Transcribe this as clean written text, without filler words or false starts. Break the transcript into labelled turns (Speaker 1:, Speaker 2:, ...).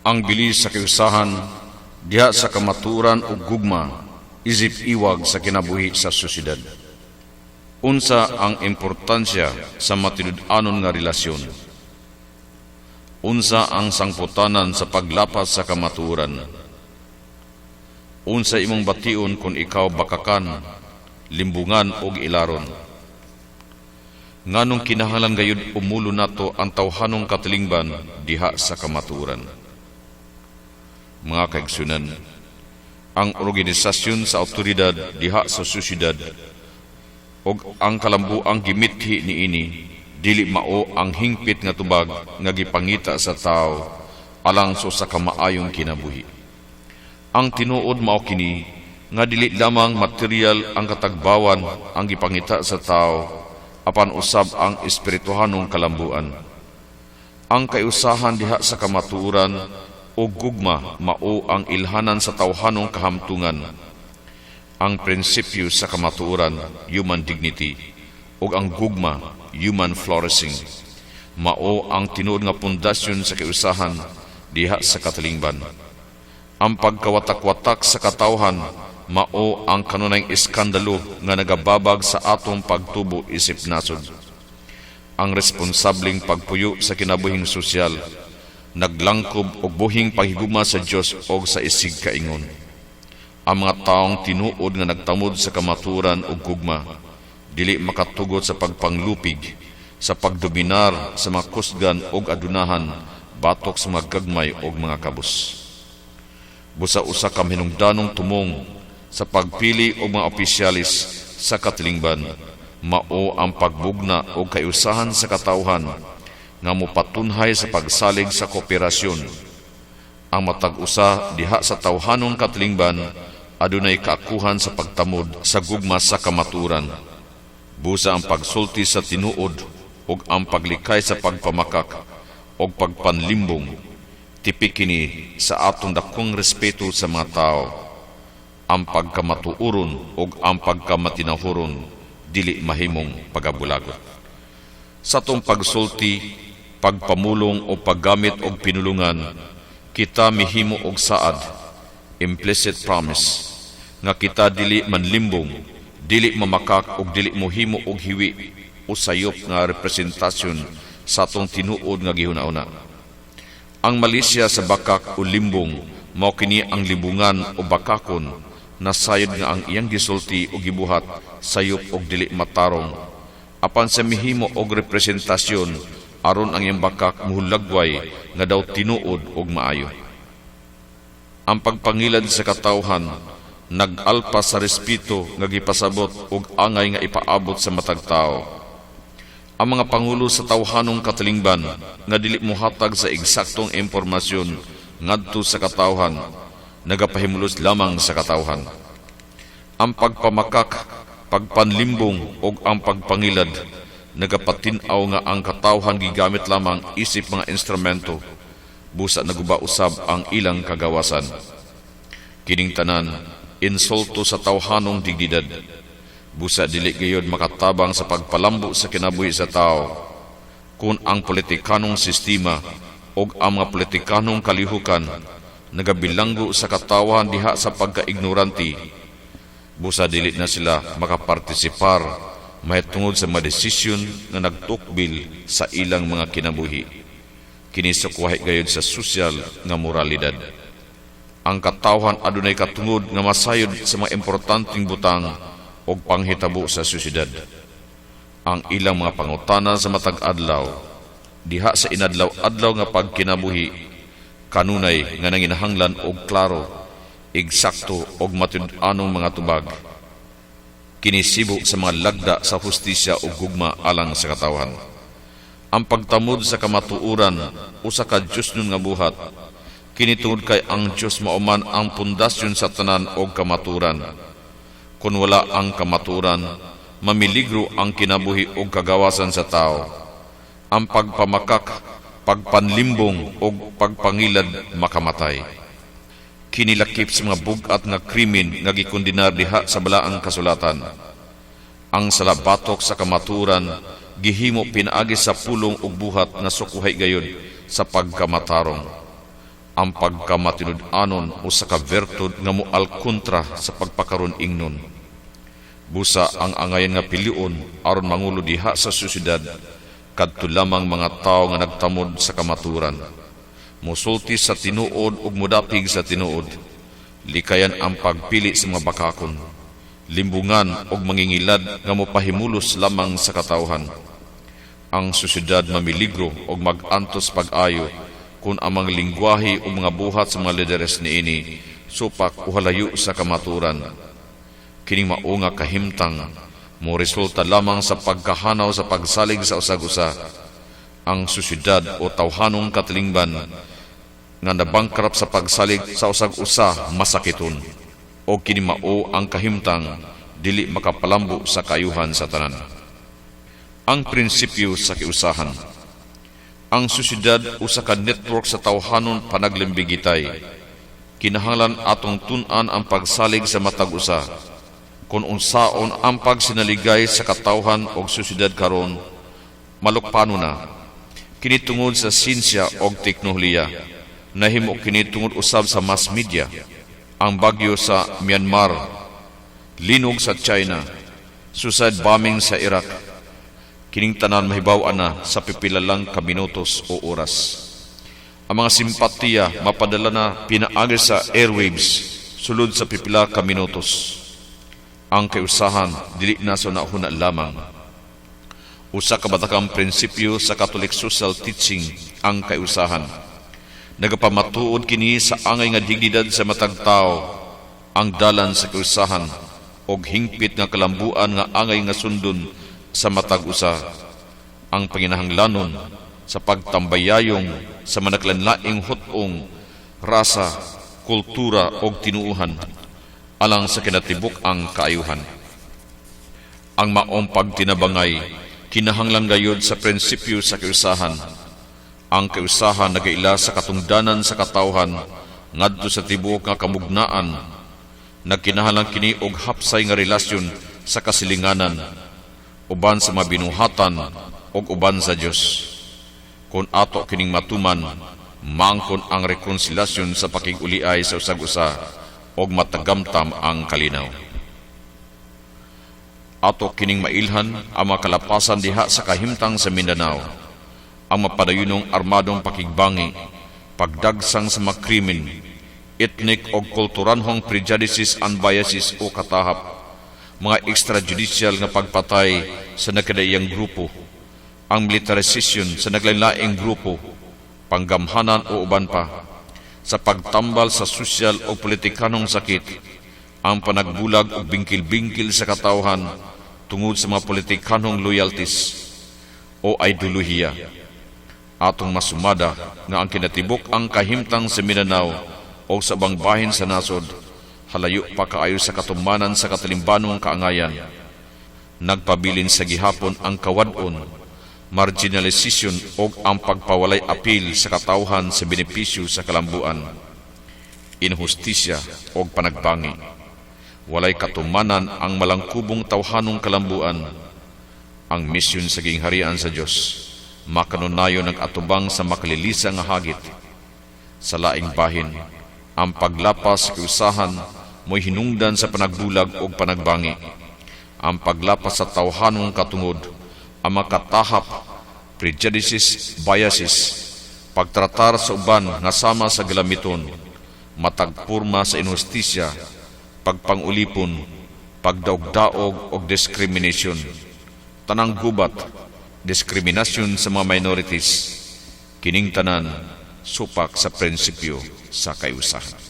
Speaker 1: Ang bilis sa kiusahan diha sa kamaturan ug gugma isip iwag sa kinabuhi sa syudad. Unsa ang importansya sa matinud-anon nga relasyon? Unsa ang sangputanan sa paglapas sa kamaturan? Unsa imong bation kung ikaw bakakan, limbungan og ilaron? Nganong kinahanglan gayud umulo nato ang tawhanong katilingban diha sa kamaturan? Mga kaigsunan, ang organisasyon sa awtoridad diha sa syudad og ang kalambuang gimithi niini dili mao ang hingpit nga tubag nga gipangita sa tao alang sa kamaayong kinabuhi. Ang tinuod mao kini nga dili lamang material ang katagbawan ang gipangita sa tao apan usab ang espirituhanong kalambuan. Ang kayusahan diha sa kamaturan o gugma mao ang ilhanan sa tawhanong kahamtungan. Ang prinsipyo sa kamaturan, human dignity, ug ang gugma, human flourishing, mao ang tinuod nga pundasyon sa kayusahan diha sa katilingban. Ang pagkawatak-watak sa katawhan mao ang kanunayng iskandalo nga nagababag sa atong pagtubo isip nasod. Ang responsabling pagpuyo sa kinabuhing sosyal, naglangkob og buhing paghigugma sa Dios og sa isig kaingon. Ang mga taong tinuod nga nagtamod sa kamaturan ug gugma dili makatugot sa pagpanglupig, sa pagdominar sa mga kusgan ug adunahan batok sa mga gagmay ug mga kabus. Busa usa ka hinungdanong tumong sa pagpili og mga opisyalis sa katilingban mao ang pagbugna og kayusahan sa katawhan nga mopatunhay sa pagsalig sa kooperasyon. Ang matag usa diha sa tawhanong katilingban adunay kaakuhan sa pagtamod sa gugma sa kamaturan. Busa ang pagsulti sa tinuod ug ang paglikay sa pagpamakak ug pagpanlimbong. Tipik kini sa atong dakong respeto sa mga tao. Ang pagkamatuuron ug ang pagkamatinahuron dili mahimong pagabulagot. Sa atong pagsulti, pagpamulong o paggamit og pinulungan, kita mihimo og saad, implicit promise, nga kita dili manlimbong, dili mamakak og dili mohimo og hiwi o sayop nga representasyon sa atong tinuod nga gihuna-una. Ang malisya sa bakak o limbong mao kini ang limbungan o bakakon na sayod nga ang iyang gisulti o gibuhat sayop og dili matarong apan sa mihimo og representasyon aron ang iyang bakak muhulagway nga daw tinuod og maayo. Ang pagpangilad sa katawhan nag-alpa sa respeto nga gipasabot og angay nga ipaabot sa matag tao. Ang mga pangulo sa tawhanong katilingban nga dili mohatag sa eksaktong impormasyon ngadto sa katawhan nagapahimulos lamang sa katawhan. Ang pagpamakak, pagpanlimbong ug ang pagpangilad nagapatin-aw nga ang katawhan gigamit lamang isip mga instrumento busa naguba usab ang ilang kagawasan. Kining tanan insulto sa tawhanong dignidad. Busa dili gayud makatabang sa pagpalambo sa kinabuhi sa tao kung ang politikanong sistema o ang mga politikanong kalihukan nagabilanggo sa katawhan diha sa pagkaignoranti. Busa dili na sila makapartisipar mahitungod sa mga desisyon na nagtukbil sa ilang mga kinabuhi. Kinisukwahi gayud sa sosyal nga moralidad. Ang katawhan adunay katungod nga masayod sa mga importanteng butang o panghitabo sa syudad. Ang ilang mga pangutana sa matag adlaw diha sa inadlaw-adlaw nga pagkinabuhi kanunay nga nanginahanglan og klaro, eksakto og matud-anong mga tubag. Kinisibo sa mga lagda sa hustisya o gugma alang sa katawhan. Ang pagtamod sa kamatuuran usa ka Dios nun nga buhat kinitungod kay ang Dios mauman ang pundasyon sa tanan og kamaturan. Kung wala ang kamaturan, mamiligro ang kinabuhi o kagawasan sa tao. Ang pagpamakak, pagpanlimbong o pagpangilad makamatay. Kinilakip sa mga bugat nga krimen nga gikondenar diha sa balaang kasulatan. Ang salabatok sa kamaturan gihimo pinaagi sa pulong ug buhat na sukuhay gayud sa pagkamatarong. ang pagkamatinud-anon o sa kavertod nga moal kontra sa pagpakaron ingnon. Busa ang angayan nga pilion aron mangulo diha sa syudad kadto lamang mga tao nga nagtamod sa kamaturan. Musulti sa tinuod ug mudapig sa tinuod. Likayan ang pagpili sa mga bakakon. Limbungan og mangingilad nga mopahimulos lamang sa katawhan. Ang syudad mamiligro og mag-antos pag-ayo kung amang lingwahe o mga buhat sa mga lideres niini supak o halayo sa kamaturan. Kining mao nga kahimtang mo resulta lamang sa pagkahanaw sa pagsalig sa usag-usa. Ang syudad o tawhanong katilingban nga nabangkrap sa pagsalig sa usag-usa masakiton o kini mao ang kahimtang dili makapalambo sa kaayuhan sa tanan. Ang prinsipyo sa kiusahan. Ang syudad usa ka network sa tawhanon panaglimbigitay. Kinahanglan atong tun-an ang pagsalig sa matag usa. Kung unsaon ang pagsinaligay sa katawhan og syudad karon, malukpano na. Kini tungod sa sinsya og teknolohiya. Nahimo kini tungod usab sa mass media. Ang bagyo sa Myanmar, linog sa China, suicide bombing sa Iraq, kining tanan mahibaw-an na sa pipila lang ka minutos o oras. Ang mga simpatiya mapadala na pinaagi sa airwaves sulod sa pipila ka minutos. Ang kiusahan dili na sa nauna lamang. Usa ka batakang prinsipyo sa Catholic social teaching ang kiusahan. Nagapamatuod kini sa angay nga dignidad sa matag tao, ang dalan sa kiusahan og hingpit nga kalambuan nga angay nga sundon sa matag usa, ang panginahanglanon sa pagtambayayong sa manaklanlaing hutong, rasa, kultura og tinuuhan alang sa kinatibuk ang kaayuhan. Ang maong pagtinabangay kinahanglan gayud sa prinsipyo sa kiusahan. Ang kiusahan nagaila sa katungdanan sa katawhan ngadto sa tibuok nga kamugnaan. Nagkinahanglan kini og hapsay nga relasyon sa kasilinganan uban sa mabinuhatan ug uban sa Dios. Kung ato kining matuman, maangkon ang rekonsilasyon sa pakig-uliay sa usag-usa og matagamtam ang kalinaw. Ato kining mailhan ang makalapasan diha sa kahimtang sa Mindanao. Ang mapadayunong armadong pakigbangi, pagdagsang sa mga krimen, ethnic o kulturanhong prejudices and biases o katahap, mga extrajudicial nga pagpatay sa nagkadaiyang grupo, ang militarization sa naglain-laing grupo, panggamhanan o uban pa, sa pagtambal sa sosyal o politikanong sakit, ang panagbulag o bingkil-bingkil sa katawhan tungod sa mga politikanong loyalties o ideolohiya. Atong masumada nga ang kinatibok ang kahimtang sa Mindanao o sa bangbahin sa nasod, halayo pa kaayo sa katumanan sa katalimbanong kaangayan. Nagpabilin sa gihapon ang kawadon, marginalization o ang pagpawalay apil sa katawhan sa benepisyo sa kalambuan, inhustisya o panagbangi. Walay katumanan ang malangkubong tawhanong kalambuan. Ang misyon sa gingharian sa Dios makanunayo nag-atubang sa makalilisa nga hagit. Sa laing bahin, ang paglapas kiusahan mo'y hinungdan sa panagbulag o panagbangi. Ang paglapas sa tawhanong katungod, ang makatahap, prejudices, biases, pagtratar sa uban nga sama sa galamiton, matagpurma sa inhustisya, pagpangulipon, pagdaog-daog o discrimination, tanang gubat, diskriminasyon sa mga minorities, kining tanan supak sa prinsipyo sa kayusahan.